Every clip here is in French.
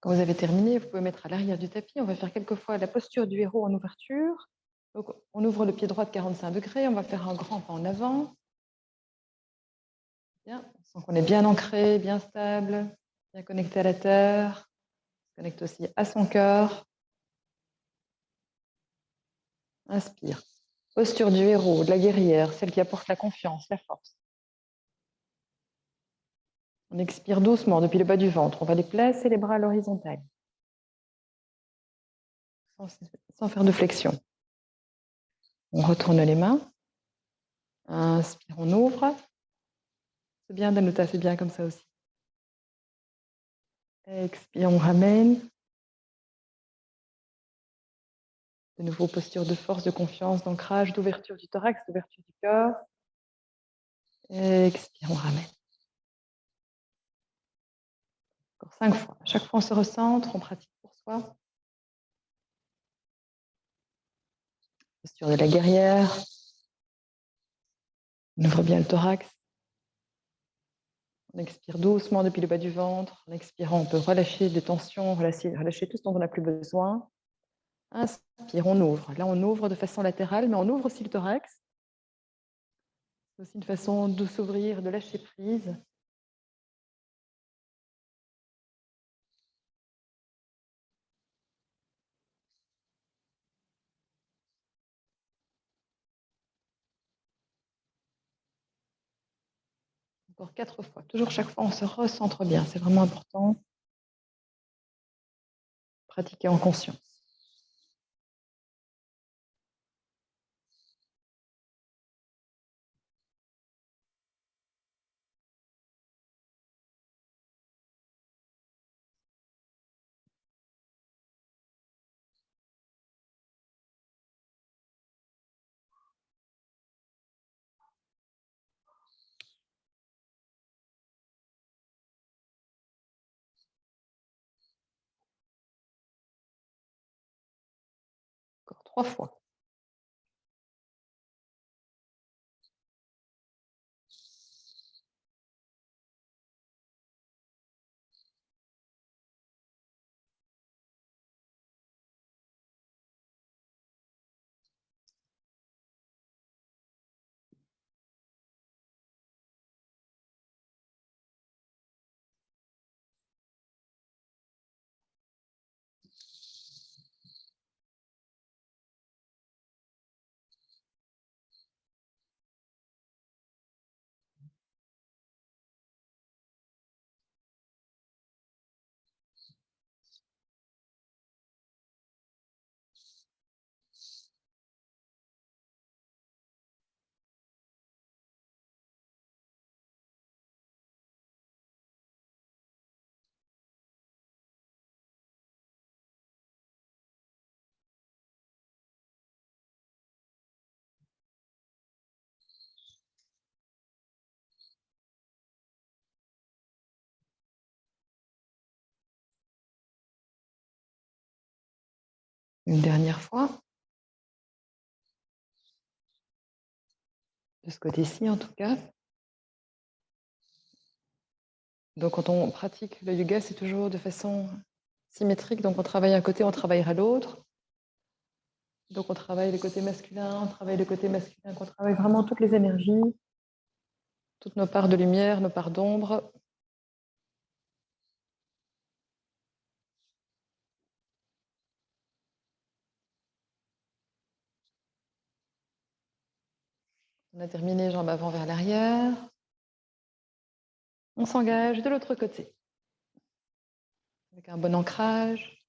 Quand vous avez terminé, vous pouvez mettre à l'arrière du tapis. On va faire quelquefois la posture du héros en ouverture. Donc, on ouvre le pied droit de 45 degrés. On va faire un grand pas en avant. Bien. On sent qu'on est bien ancré, bien stable, bien connecté à la terre. On se connecte aussi à son cœur. Inspire. Posture du héros, de la guerrière, celle qui apporte la confiance, la force. On expire doucement depuis le bas du ventre. On va déplacer les bras à l'horizontale. Sans faire de flexion. On retourne les mains. Inspire, on ouvre. C'est bien, Danuta, c'est bien comme ça aussi. Expire, on ramène. De nouveau, posture de force, de confiance, d'ancrage, d'ouverture du thorax, d'ouverture du cœur. Expire, on ramène. Encore 5 fois. À chaque fois, on se recentre, on pratique pour soi. Posture de la guerrière. On ouvre bien le thorax. On expire doucement depuis le bas du ventre. En expirant, on peut relâcher des tensions, relâcher tout ce dont on n'a plus besoin. Inspire, on ouvre. Là, on ouvre de façon latérale, mais on ouvre aussi le thorax. C'est aussi une façon de s'ouvrir, de lâcher prise. Encore 4 fois. Toujours chaque fois, on se recentre bien. C'est vraiment important. Pratiquer en conscience. Encore 3 fois. Une dernière fois. De ce côté-ci, en tout cas. Donc, quand on pratique le yoga, c'est toujours de façon symétrique. Donc, on travaille un côté, on travaillera l'autre. Donc, on travaille le côté masculin, on travaille le côté masculin, on travaille vraiment toutes les énergies, toutes nos parts de lumière, nos parts d'ombre. On a terminé, jambes avant vers l'arrière. On s'engage de l'autre côté. Avec un bon ancrage,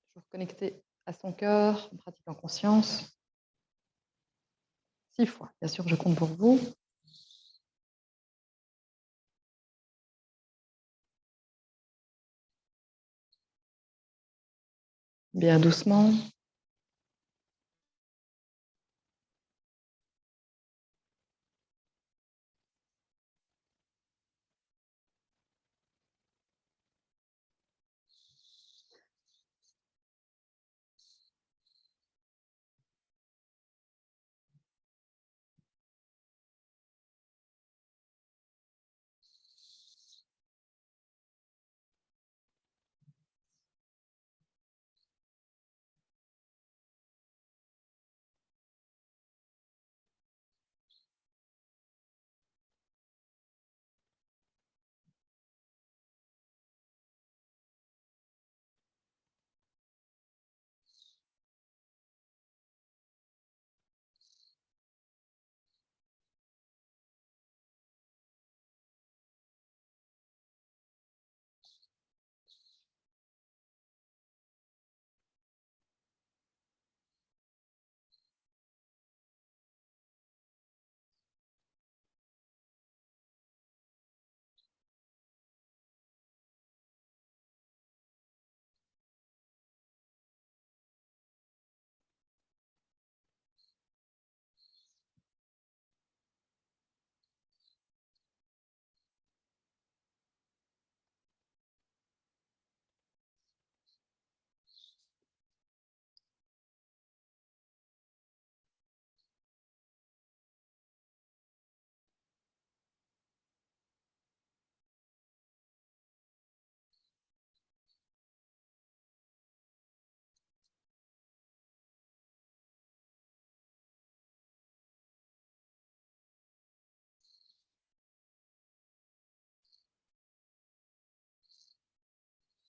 toujours connecté à son cœur, on pratique en conscience. 6 fois, bien sûr, je compte pour vous. Bien doucement.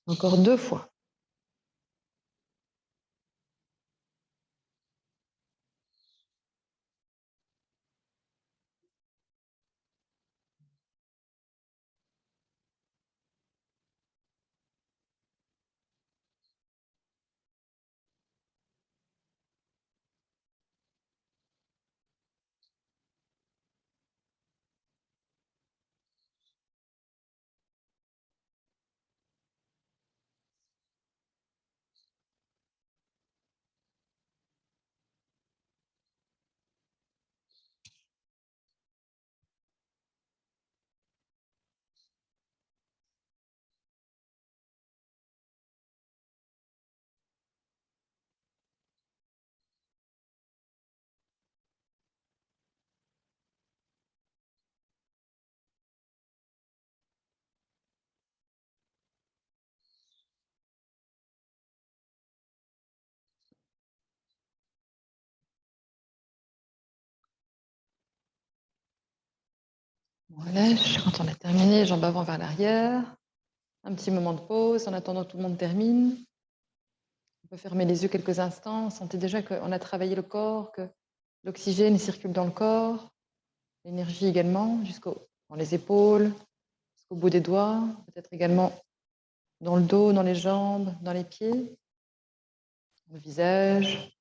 Encore 2 fois. On relâche. Quand on a terminé, jambes avant vers l'arrière. Un petit moment de pause en attendant que tout le monde termine. On peut fermer les yeux quelques instants. Sentez déjà qu'on a travaillé le corps, que l'oxygène circule dans le corps, l'énergie également, dans les épaules, jusqu'au bout des doigts, peut-être également dans le dos, dans les jambes, dans les pieds, le visage.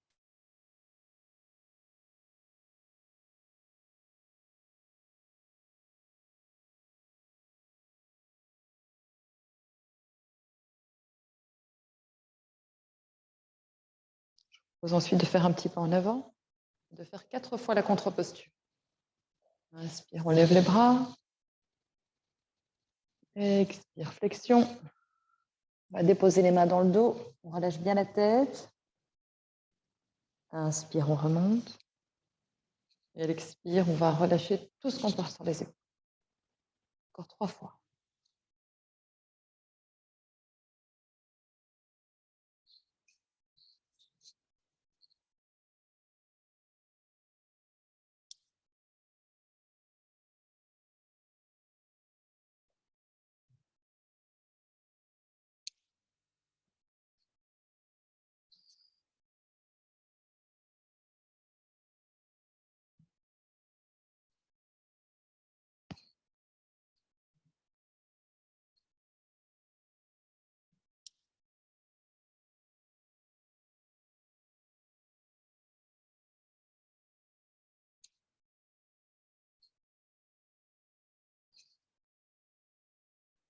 Je propose ensuite de faire un petit pas en avant, de faire 4 fois la contre-posture. Inspire, on lève les bras. Expire, flexion. On va déposer les mains dans le dos. On relâche bien la tête. Inspire, on remonte. Et à l'expire, on va relâcher tout ce qu'on porte sur les épaules. Encore 3 fois.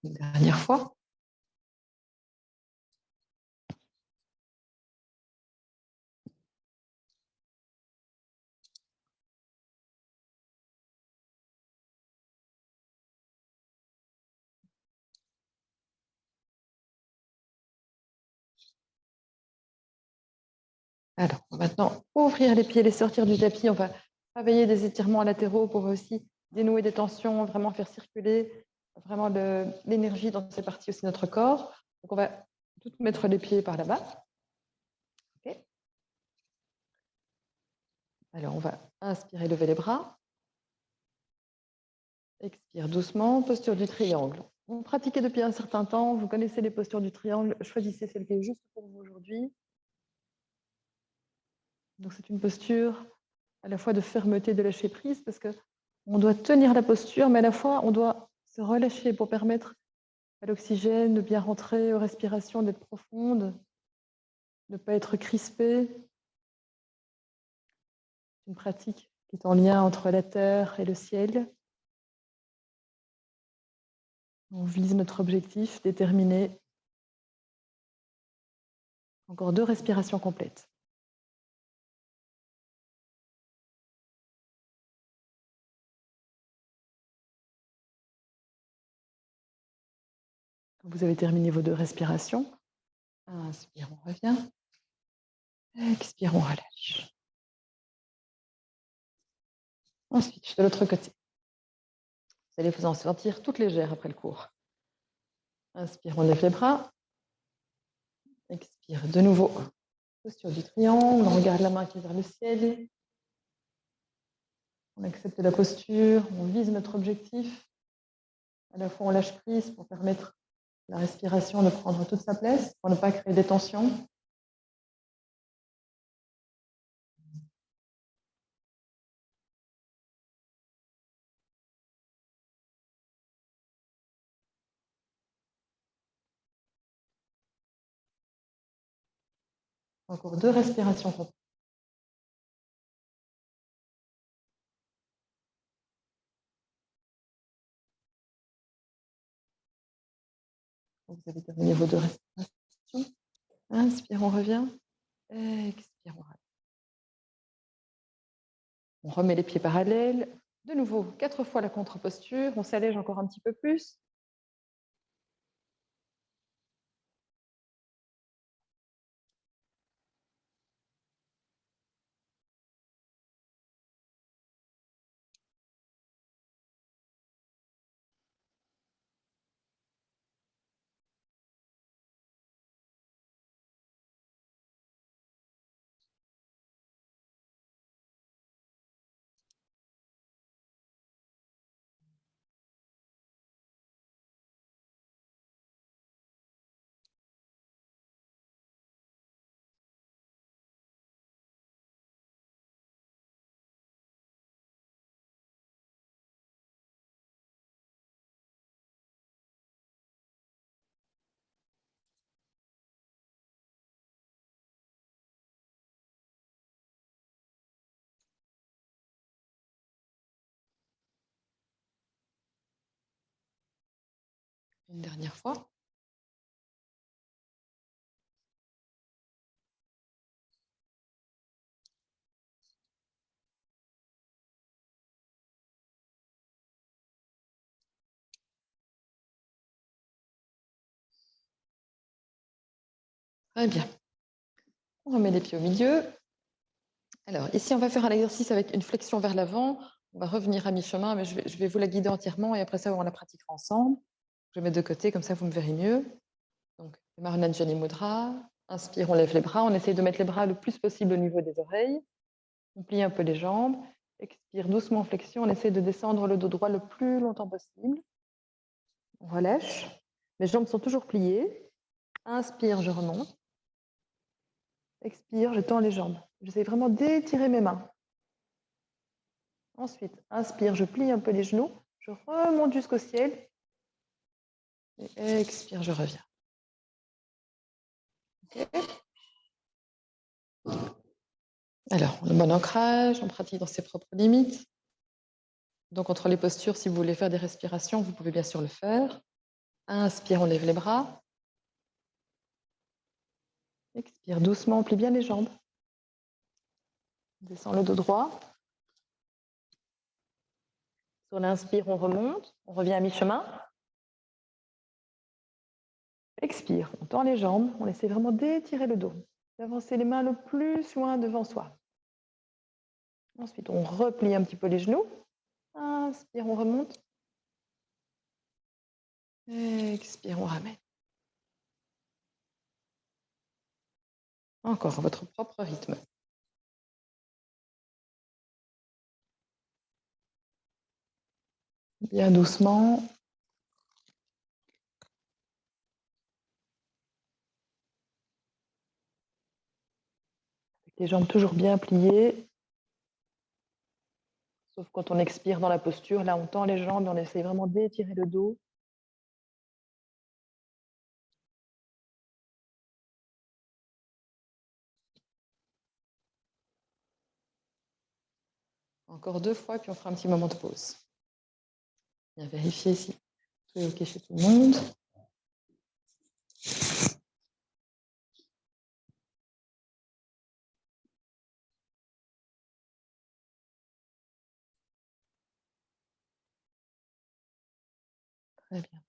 Une dernière fois. Alors, on va maintenant ouvrir les pieds, les sortir du tapis. On va travailler des étirements latéraux pour aussi dénouer des tensions, vraiment faire circuler vraiment l'énergie dans ces parties aussi de notre corps. Donc, on va tout mettre les pieds par là-bas. Okay. Alors, on va inspirer, lever les bras. Expire doucement, posture du triangle. Vous pratiquez depuis un certain temps, vous connaissez les postures du triangle, choisissez celle qui est juste pour vous aujourd'hui. Donc, c'est une posture à la fois de fermeté, de lâcher prise, parce qu'on doit tenir la posture, mais à la fois, on doit se relâcher pour permettre à l'oxygène de bien rentrer, aux respirations d'être profondes, de ne pas être crispé. C'est une pratique qui est en lien entre la terre et le ciel. On vise notre objectif déterminé. Encore 2 respirations complètes. Quand vous avez terminé vos 2 respirations, inspire, on revient. Expire, on relâche. Ensuite, de l'autre côté. Vous allez vous en sentir toute légère après le cours. Inspire, on lève les bras. Expire, de nouveau. Posture du triangle, on regarde la main qui est vers le ciel. On accepte la posture, on vise notre objectif. À la fois, on lâche prise pour permettre la respiration de prendre toute sa place pour ne pas créer des tensions. Encore 2 respirations complètes. Vous avez terminé vos 2 respirations. Inspire, on revient. Expire, on revient. On remet les pieds parallèles. De nouveau, 4 fois la contre-posture. On s'allège encore un petit peu plus. Une dernière fois. Très bien. On remet les pieds au milieu. Alors, ici, on va faire un exercice avec une flexion vers l'avant. On va revenir à mi-chemin, mais je vais vous la guider entièrement et après ça, on la pratiquera ensemble. Je vais mettre de côté, comme ça, vous me verrez mieux. Donc, Maranajani Mudra. Inspire, on lève les bras. On essaye de mettre les bras le plus possible au niveau des oreilles. On plie un peu les jambes. Expire doucement en flexion. On essaie de descendre le dos droit le plus longtemps possible. On relâche. Les jambes sont toujours pliées. Inspire, je remonte. Expire, je tends les jambes. J'essaie vraiment d'étirer mes mains. Ensuite, inspire, je plie un peu les genoux. Je remonte jusqu'au ciel. Et expire, je reviens. Okay. Alors, le bon ancrage, on pratique dans ses propres limites. Donc, entre les postures, si vous voulez faire des respirations, vous pouvez bien sûr le faire. Inspire, on lève les bras. Expire doucement, on plie bien les jambes. Descend le dos droit. Sur l'inspire, on remonte. On revient à mi-chemin. Expire, on tend les jambes. On essaie vraiment d'étirer le dos. D'avancer les mains le plus loin devant soi. Ensuite, on replie un petit peu les genoux. Inspire, on remonte. Expire, on ramène. Encore à votre propre rythme. Bien doucement. Avec les jambes toujours bien pliées. Sauf quand on expire dans la posture. Là, on tend les jambes et on essaie vraiment d'étirer le dos. Encore 2 fois, puis on fera un petit moment de pause. Bien vérifier si tout est OK chez tout le monde. Très bien.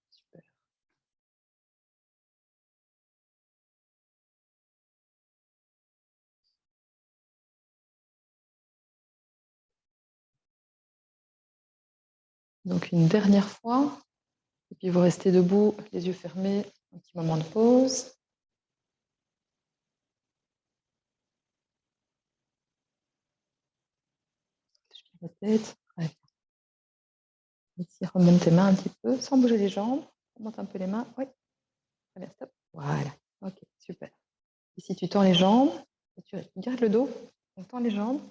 Super. Donc une dernière fois. Et puis vous restez debout, les yeux fermés. Un petit moment de pause. Je la tête. Très bien. Ici, remonte tes mains un petit peu, sans bouger les jambes. Remonte un peu les mains. Oui, très bien, stop. Voilà, ok, super. Ici, tu tends les jambes. Tu gardes le dos. On tend les jambes.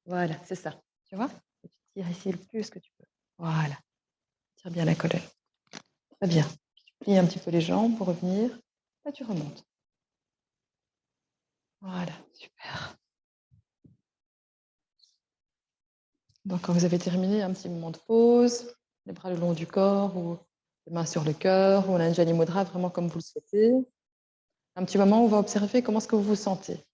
Voilà, c'est ça. Tu vois? Et tu tires ici le plus que tu peux. Voilà. Tire bien la colonne. Très bien. Puis tu plies un petit peu les jambes pour revenir. Là, tu remontes. Voilà, super. Donc, quand vous avez terminé, un petit moment de pause, les bras le long du corps ou les mains sur le cœur ou l'Anjali Mudra, vraiment comme vous le souhaitez. Un petit moment où on va observer comment est-ce que vous vous sentez.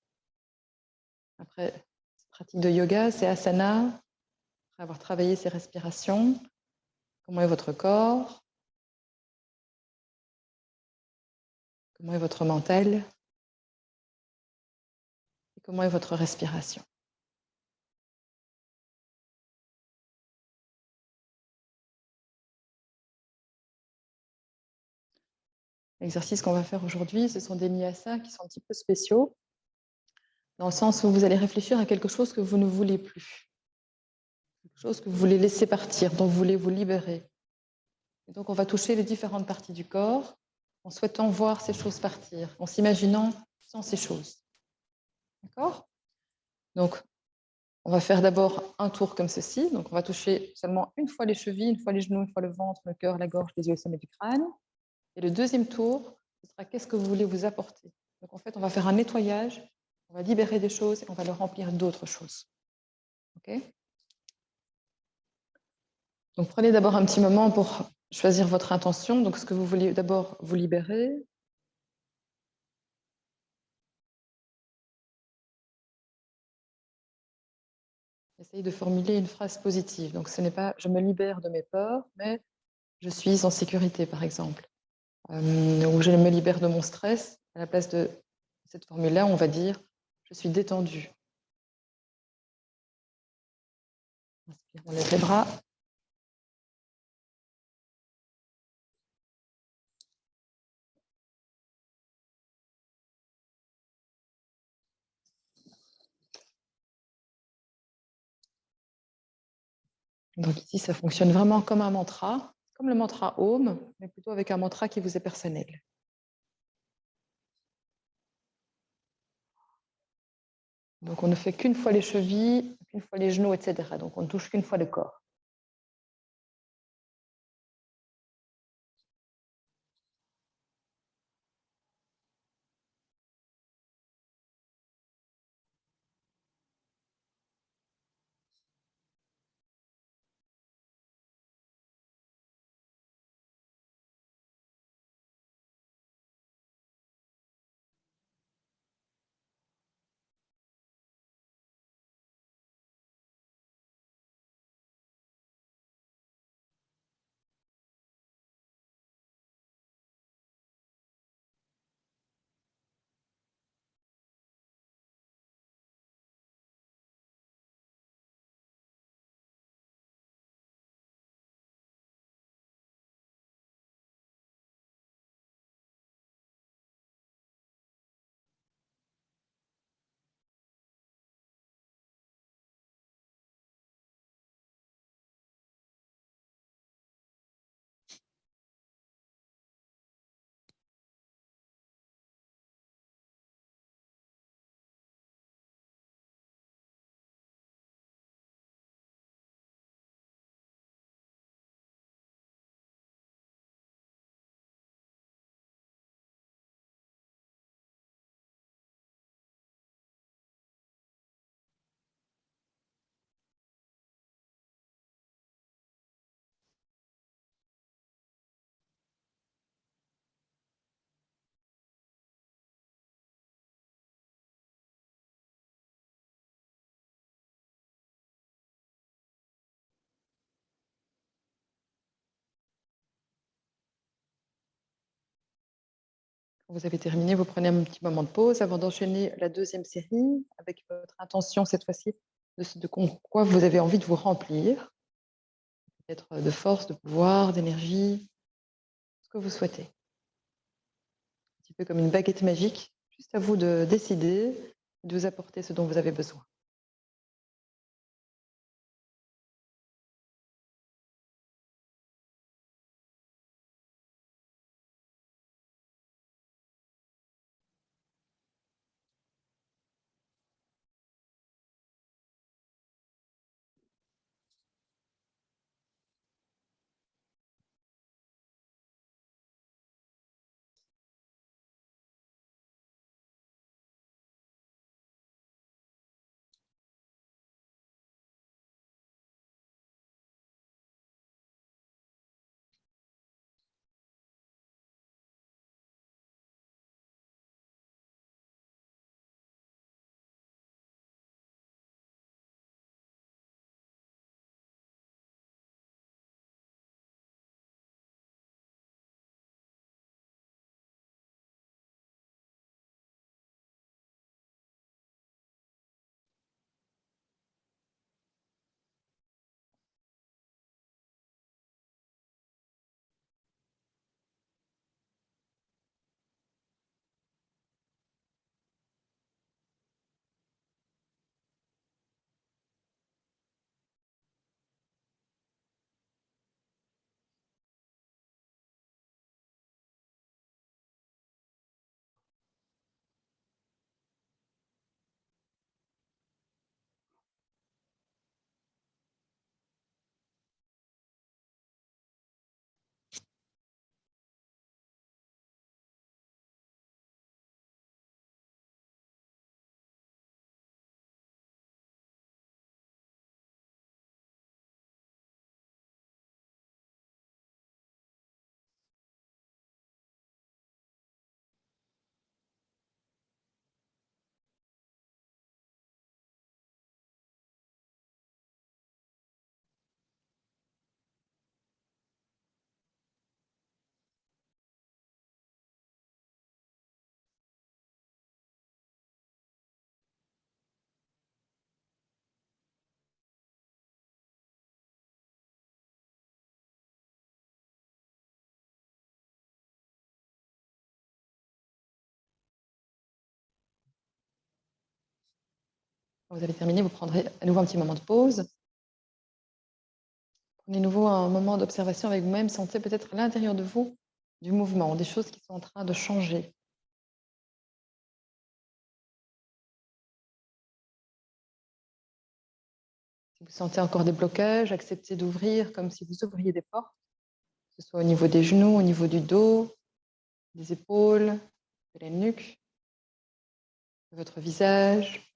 Après cette pratique de yoga, c'est asana, après avoir travaillé ces respirations. Comment est votre corps? Comment est votre mental? Et comment est votre respiration? L'exercice qu'on va faire aujourd'hui, ce sont des niyasa qui sont un petit peu spéciaux, dans le sens où vous allez réfléchir à quelque chose que vous ne voulez plus, quelque chose que vous voulez laisser partir, dont vous voulez vous libérer. Et donc, on va toucher les différentes parties du corps en souhaitant voir ces choses partir, en s'imaginant sans ces choses. D'accord? Donc, on va faire d'abord un tour comme ceci. Donc, on va toucher seulement une fois les chevilles, une fois les genoux, une fois le ventre, le cœur, la gorge, les yeux au sommet du crâne. Et le deuxième tour, ce sera qu'est-ce que vous voulez vous apporter. Donc, en fait, on va faire un nettoyage, on va libérer des choses et on va le remplir d'autres choses. OK? Donc, prenez d'abord un petit moment pour choisir votre intention. Donc, ce que vous voulez d'abord vous libérer. Essayez de formuler une phrase positive. Donc, ce n'est pas je me libère de mes peurs, mais je suis en sécurité, par exemple. Ou je me libère de mon stress. À la place de cette formule-là, on va dire je suis détendu. Inspire, on lève les bras. Donc ici, ça fonctionne vraiment comme un mantra, comme le mantra Om, mais plutôt avec un mantra qui vous est personnel. Donc on ne fait qu'une fois les chevilles, qu'une fois les genoux, etc. Donc on ne touche qu'une fois le corps. Quand vous avez terminé, vous prenez un petit moment de pause avant d'enchaîner la deuxième série avec votre intention cette fois-ci de quoi vous avez envie de vous remplir, peut-être de force, de pouvoir, d'énergie, ce que vous souhaitez. Un petit peu comme une baguette magique, juste à vous de décider, de vous apporter ce dont vous avez besoin. Quand vous avez terminé, vous prendrez à nouveau un petit moment de pause. Prenez à nouveau un moment d'observation avec vous-même. Sentez peut-être à l'intérieur de vous du mouvement, des choses qui sont en train de changer. Si vous sentez encore des blocages, acceptez d'ouvrir comme si vous ouvriez des portes, que ce soit au niveau des genoux, au niveau du dos, des épaules, de la nuque, de votre visage.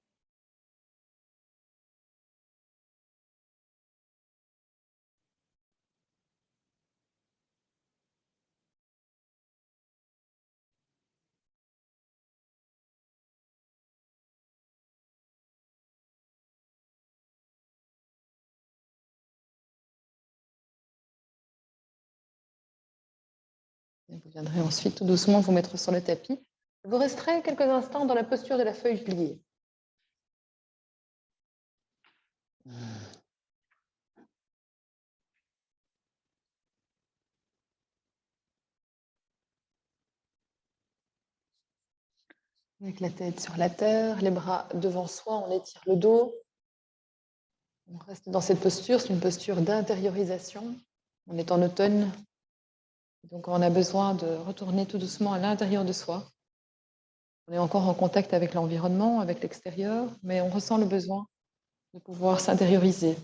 Et vous viendrez ensuite tout doucement vous mettre sur le tapis. Vous resterez quelques instants dans la posture de la feuille pliée. Avec la tête sur la terre, les bras devant soi, on étire le dos. On reste dans cette posture, c'est une posture d'intériorisation. On est en automne, donc on a besoin de retourner tout doucement à l'intérieur de soi. On est encore en contact avec l'environnement, avec l'extérieur, mais on ressent le besoin de pouvoir s'intérioriser,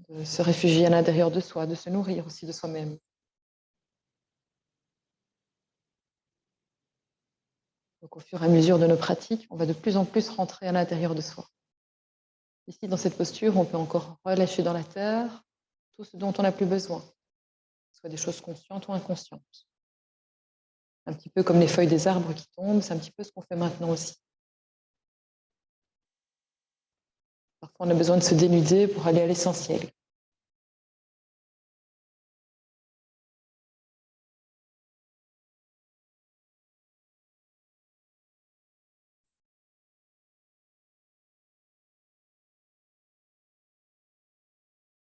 de se réfugier à l'intérieur de soi, de se nourrir aussi de soi-même. Donc au fur et à mesure de nos pratiques, on va de plus en plus rentrer à l'intérieur de soi. Ici, dans cette posture, on peut encore relâcher dans la terre tout ce dont on n'a plus besoin, que ce soit des choses conscientes ou inconscientes. Un petit peu comme les feuilles des arbres qui tombent, c'est un petit peu ce qu'on fait maintenant aussi. Parfois, on a besoin de se dénuder pour aller à l'essentiel.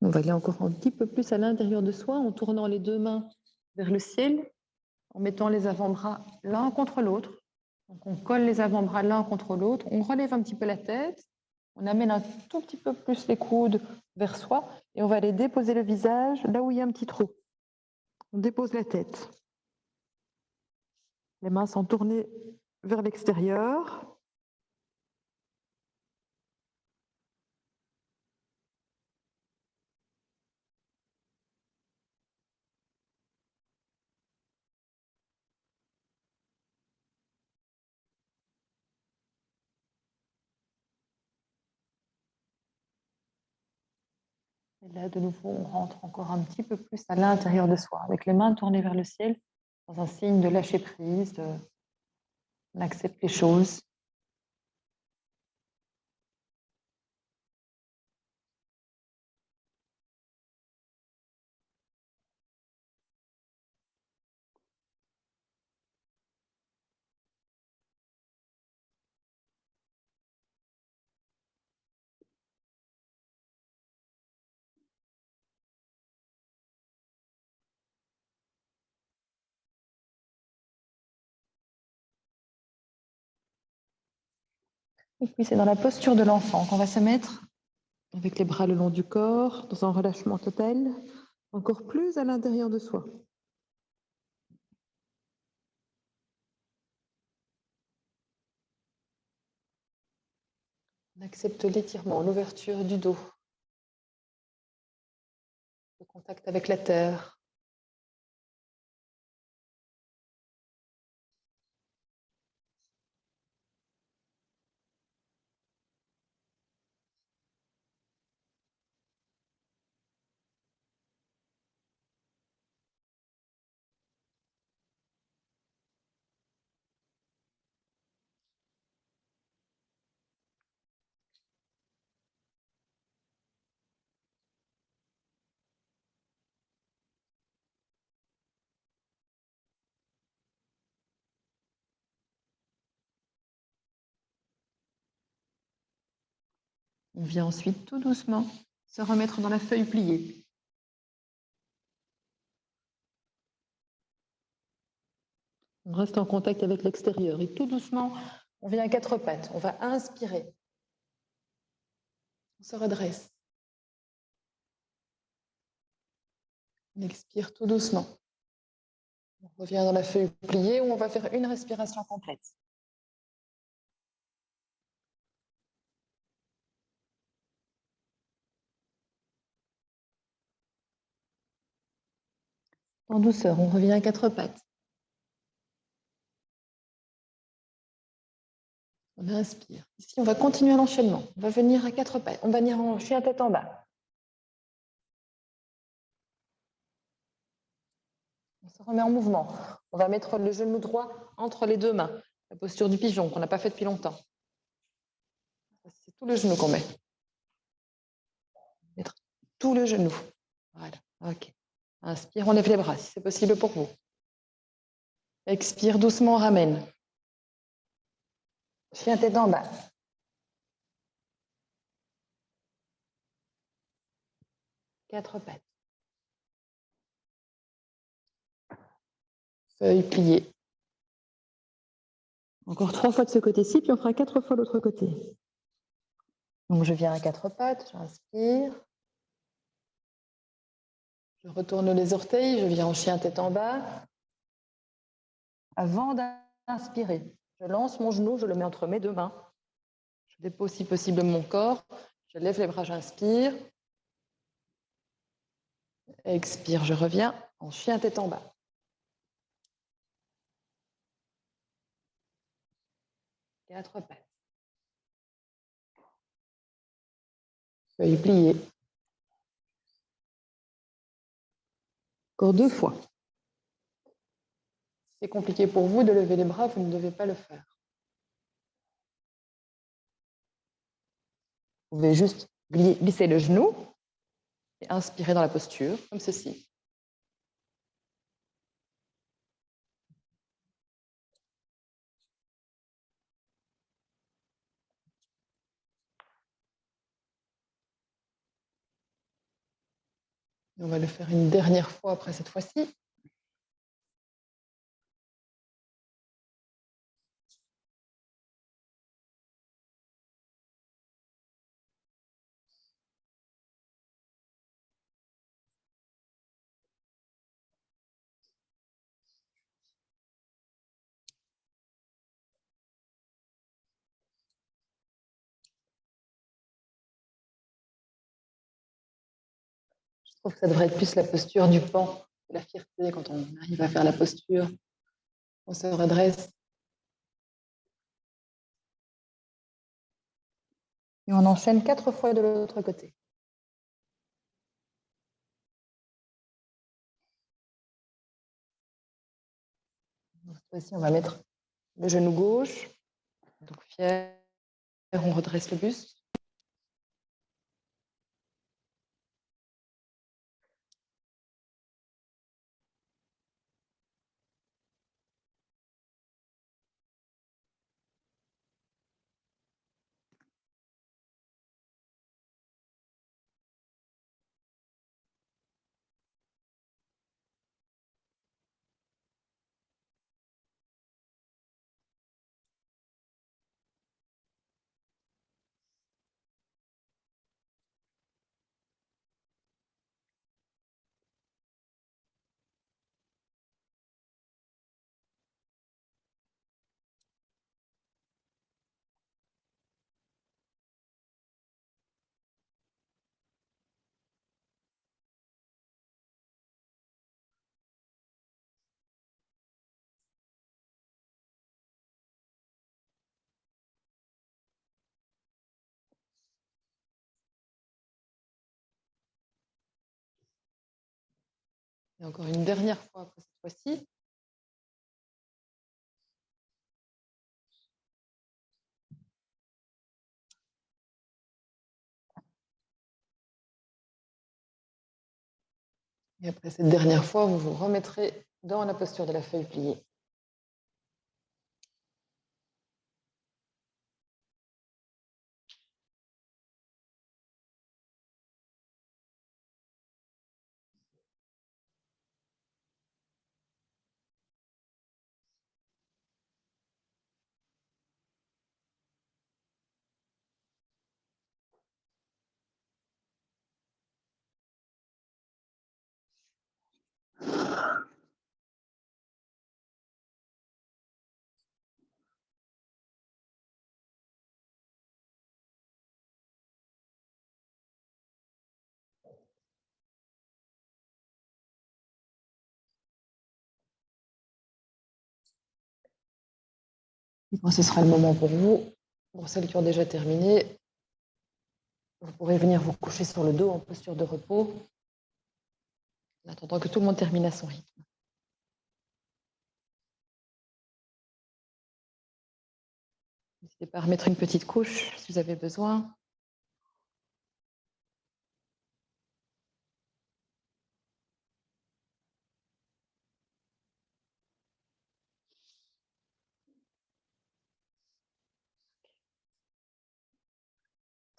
On va aller encore un petit peu plus à l'intérieur de soi en tournant les deux mains vers le ciel, en mettant les avant-bras l'un contre l'autre. Donc on colle les avant-bras l'un contre l'autre, on relève un petit peu la tête, on amène un tout petit peu plus les coudes vers soi et on va aller déposer le visage là où il y a un petit trou. On dépose la tête. Les mains sont tournées vers l'extérieur. Et là, de nouveau, on rentre encore un petit peu plus à l'intérieur de soi, avec les mains tournées vers le ciel, dans un signe de lâcher prise, on accepte les choses. Et puis, c'est dans la posture de l'enfant qu'on va se mettre, avec les bras le long du corps, dans un relâchement total, encore plus à l'intérieur de soi. On accepte l'étirement, l'ouverture du dos, le contact avec la terre. On vient ensuite tout doucement se remettre dans la feuille pliée. On reste en contact avec l'extérieur et tout doucement, on vient à quatre pattes. On va inspirer. se redresse. On expire tout doucement. On revient dans la feuille pliée où on va faire une respiration complète. En douceur, on revient à quatre pattes. On inspire. Ici, on va continuer l'enchaînement. On va venir à quatre pattes. On va venir en chien tête en bas. On se remet en mouvement. On va mettre le genou droit entre les deux mains. La posture du pigeon qu'on n'a pas fait depuis longtemps. C'est tout le genou qu'on met. Mettre tout le genou. Voilà. OK. Inspire, on lève les bras si c'est possible pour vous. Expire doucement, on ramène. Chien tête en bas. Quatre pattes. Feuille pliée. Encore 3 fois de ce côté-ci, puis on fera 4 fois l'autre côté. Donc je viens à quatre pattes, j'inspire. Je retourne les orteils, je viens en chien tête en bas. Avant d'inspirer, je lance mon genou, je le mets entre mes deux mains. Je dépose si possible mon corps. Je lève les bras, j'inspire. Expire, je reviens en chien tête en bas. Quatre pattes. Feuille pliée. Encore 2 fois. Si c'est compliqué pour vous de lever les bras, vous ne devez pas le faire. Vous pouvez juste glisser le genou et inspirer dans la posture, comme ceci. On va le faire une dernière fois après cette fois-ci. Je trouve que ça devrait être plus la posture du pan, la fierté quand on arrive à faire la posture. On se redresse. Et on enchaîne 4 fois de l'autre côté. Donc, cette fois-ci, on va mettre le genou gauche. Donc fier, on redresse le buste. Et encore une dernière fois après cette fois-ci. Et après cette dernière fois, vous vous remettrez dans la posture de la feuille pliée. Et quand ce sera le moment pour vous, pour celles qui ont déjà terminé, vous pourrez venir vous coucher sur le dos en posture de repos, en attendant que tout le monde termine à son rythme. N'hésitez pas à remettre une petite couche si vous avez besoin.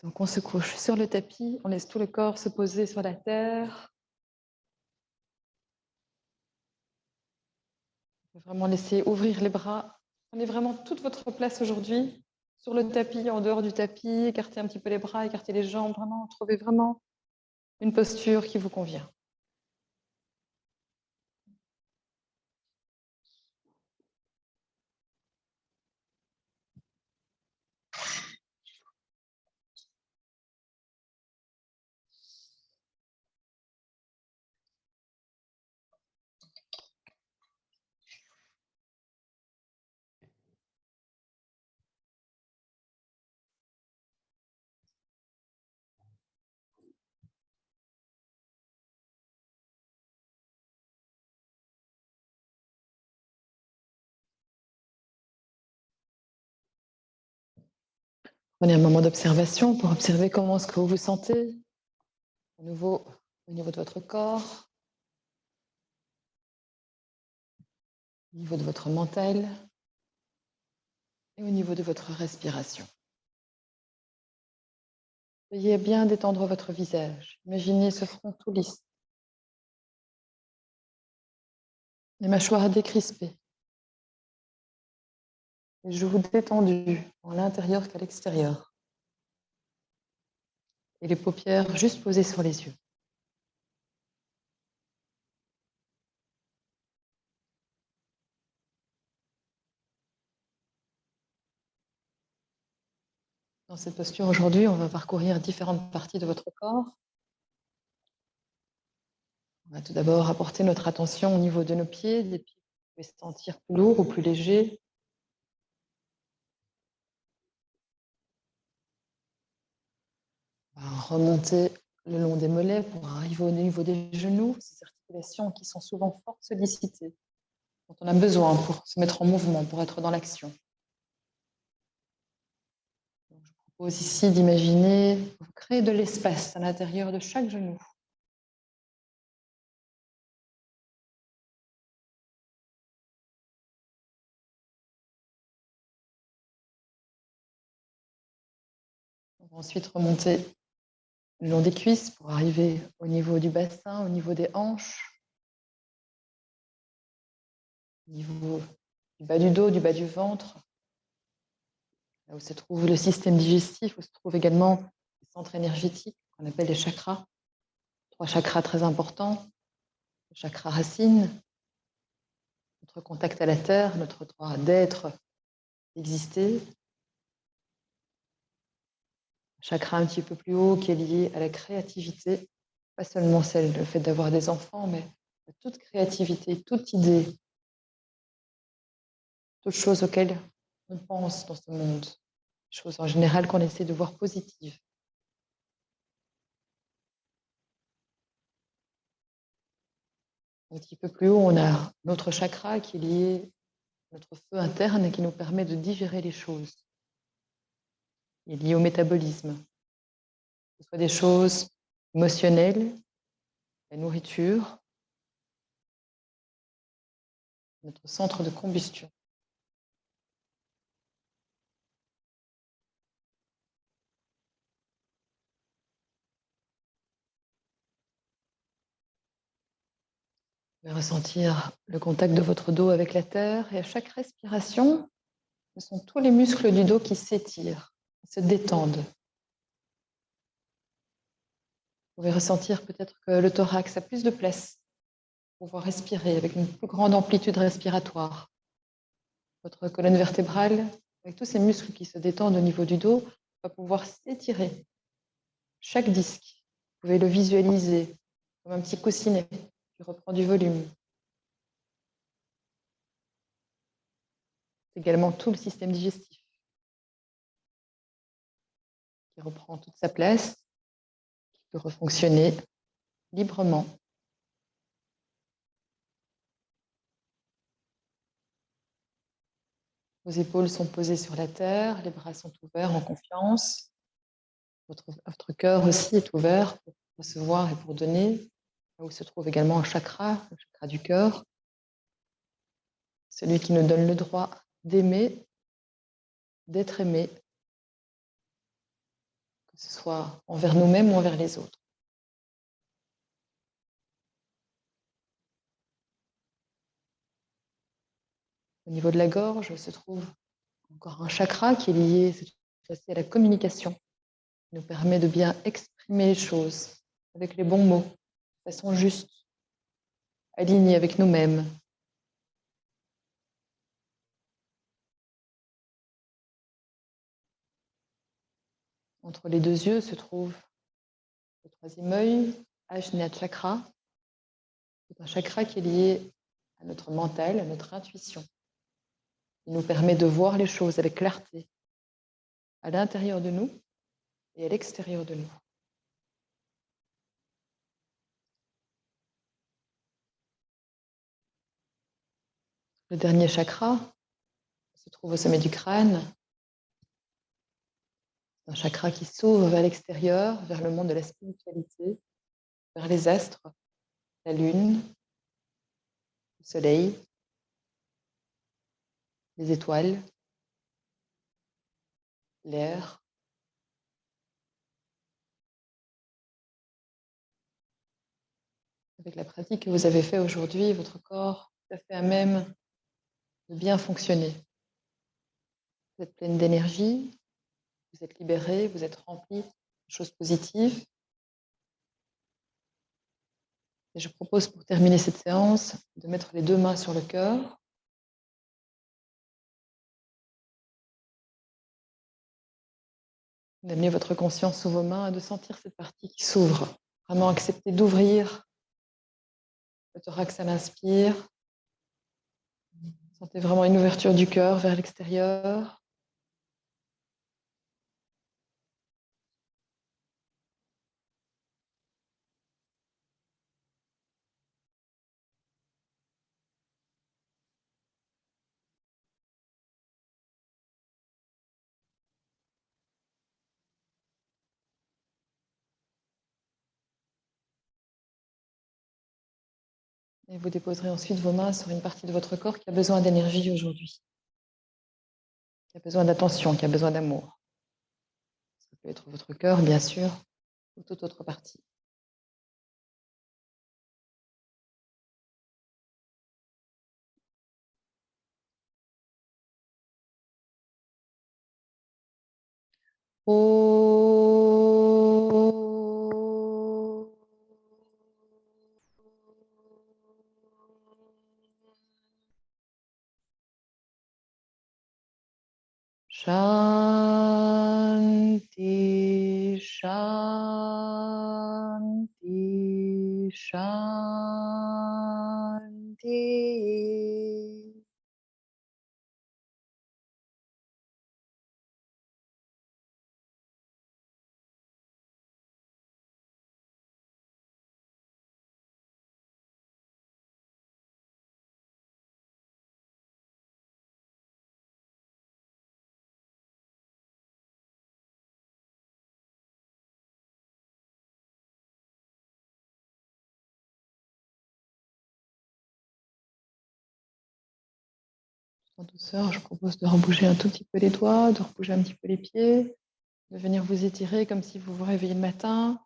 Donc on se couche sur le tapis, on laisse tout le corps se poser sur la terre. On peut vraiment laisser ouvrir les bras. Prenez vraiment toute votre place aujourd'hui sur le tapis, en dehors du tapis. Écartez un petit peu les bras, écartez les jambes. Vraiment, trouvez vraiment une posture qui vous convient. Prenez un moment d'observation pour observer comment est-ce que vous vous sentez. À nouveau, au niveau de votre corps, au niveau de votre mental et au niveau de votre respiration. Veuillez bien détendre votre visage. Imaginez ce front tout lisse. Les mâchoires décrispées. Les joues détendues, tant à l'intérieur qu'à l'extérieur. Et les paupières juste posées sur les yeux. Dans cette posture, aujourd'hui, on va parcourir différentes parties de votre corps. On va tout d'abord apporter notre attention au niveau de nos pieds, des pieds que vous pouvez sentir plus lourds ou plus légers. On va remonter le long des mollets pour arriver au niveau des genoux, ces articulations qui sont souvent fort sollicitées, dont on a besoin pour se mettre en mouvement, pour être dans l'action. Je vous propose ici d'imaginer, vous créer de l'espace à l'intérieur de chaque genou. On va ensuite remonter le long des cuisses pour arriver au niveau du bassin, au niveau des hanches, au niveau du bas du dos, du bas du ventre, là où se trouve le système digestif, où se trouvent également les centres énergétiques qu'on appelle les chakras. 3 chakras très importants. Le chakra racine, notre contact à la terre, notre droit d'être, d'exister. Un chakra un petit peu plus haut qui est lié à la créativité, pas seulement le fait d'avoir des enfants, mais toute créativité, toute idée, toute chose auxquelles on pense dans ce monde, choses en général qu'on essaie de voir positives. Un petit peu plus haut, on a notre chakra qui est lié à notre feu interne et qui nous permet de digérer les choses. Il est lié au métabolisme, que ce soit des choses émotionnelles, la nourriture, notre centre de combustion. Vous pouvez ressentir le contact de votre dos avec la terre et à chaque respiration, ce sont tous les muscles du dos qui s'étirent, qui se détendent. Vous pouvez ressentir peut-être que le thorax a plus de place, pouvoir respirer avec une plus grande amplitude respiratoire. Votre colonne vertébrale, avec tous ces muscles qui se détendent au niveau du dos, va pouvoir s'étirer. Chaque disque, vous pouvez le visualiser comme un petit coussinet qui reprend du volume. Également tout le système digestif qui reprend toute sa place, qui peut refonctionner librement. Vos épaules sont posées sur la terre, les bras sont ouverts en confiance. Votre cœur aussi est ouvert pour recevoir et pour donner, là où se trouve également un chakra, le chakra du cœur, celui qui nous donne le droit d'aimer, d'être aimé, que ce soit envers nous-mêmes ou envers les autres. Au niveau de la gorge se trouve encore un chakra qui est lié cette fois-ci à la communication, qui nous permet de bien exprimer les choses avec les bons mots, de façon juste, alignée avec nous-mêmes. Entre les deux yeux se trouve le troisième œil, Ajna Chakra. C'est un chakra qui est lié à notre mental, à notre intuition. Il nous permet de voir les choses avec clarté, à l'intérieur de nous et à l'extérieur de nous. Le dernier chakra se trouve au sommet du crâne. C'est un chakra qui s'ouvre vers l'extérieur, vers le monde de la spiritualité, vers les astres, la lune, le soleil, les étoiles, l'air. Avec la pratique que vous avez faite aujourd'hui, votre corps est tout à fait à même de bien fonctionner. Vous êtes pleine d'énergie, vous êtes libéré, vous êtes rempli de choses positives. Et je propose pour terminer cette séance de mettre les deux mains sur le cœur. D'amener votre conscience sous vos mains et de sentir cette partie qui s'ouvre. Vraiment accepter d'ouvrir le thorax à l'inspire. Sentez vraiment une ouverture du cœur vers l'extérieur. Et vous déposerez ensuite vos mains sur une partie de votre corps qui a besoin d'énergie aujourd'hui, qui a besoin d'attention, qui a besoin d'amour. Ça peut être votre cœur, bien sûr, ou toute autre partie. Shanti, Shanti, Shanti. En douceur, je propose de rebouger un tout petit peu les doigts, de rebouger un petit peu les pieds, de venir vous étirer comme si vous vous réveillez le matin.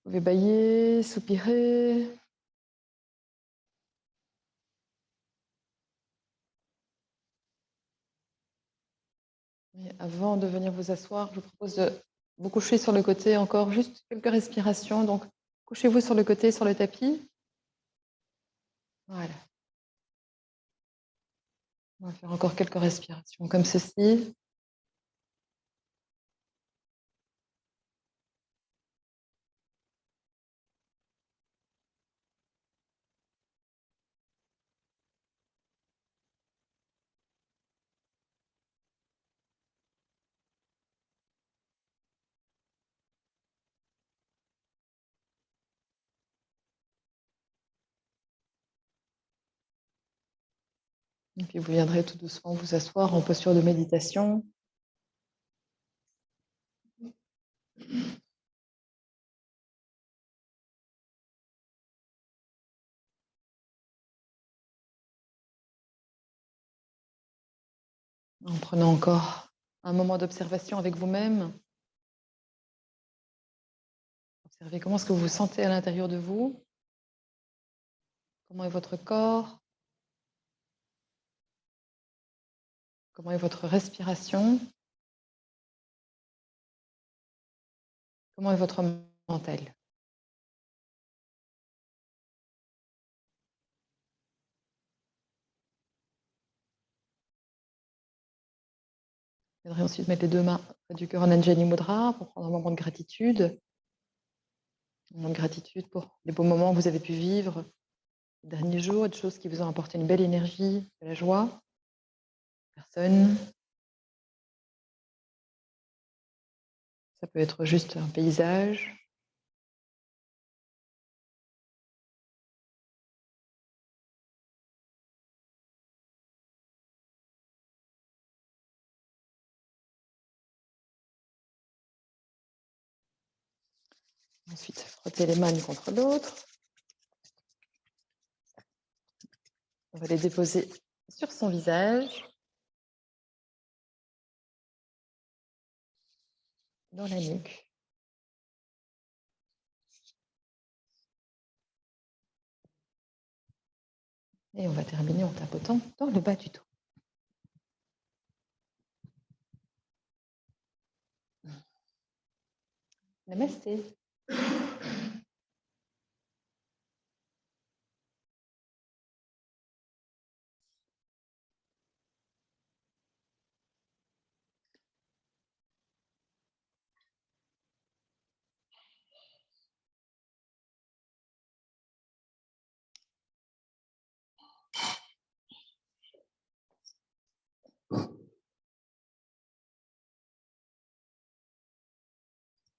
Vous pouvez bâiller, soupirer. Et avant de venir vous asseoir, je vous propose de vous coucher sur le côté encore juste quelques respirations. Donc, Couchez-vous sur le côté, sur le tapis. Voilà. On va faire encore quelques respirations comme ceci. Et puis vous viendrez tout doucement vous asseoir en posture de méditation. En prenant encore un moment d'observation avec vous-même. Observez comment est-ce que vous vous sentez à l'intérieur de vous. Comment est votre corps? Comment est votre respiration? Comment est votre mental? Vous viendrez ensuite mettre les deux mains près du cœur en Anjali Mudra pour prendre un moment de gratitude. Un moment de gratitude pour les beaux moments que vous avez pu vivre les derniers jours, des choses qui vous ont apporté une belle énergie, de la joie. Personne. Ça peut être juste un paysage. Ensuite, frotter les mains l'une contre l'autre. On va les déposer sur son visage, dans la nuque. Et on va terminer en tapotant dans le bas du dos. Namasté.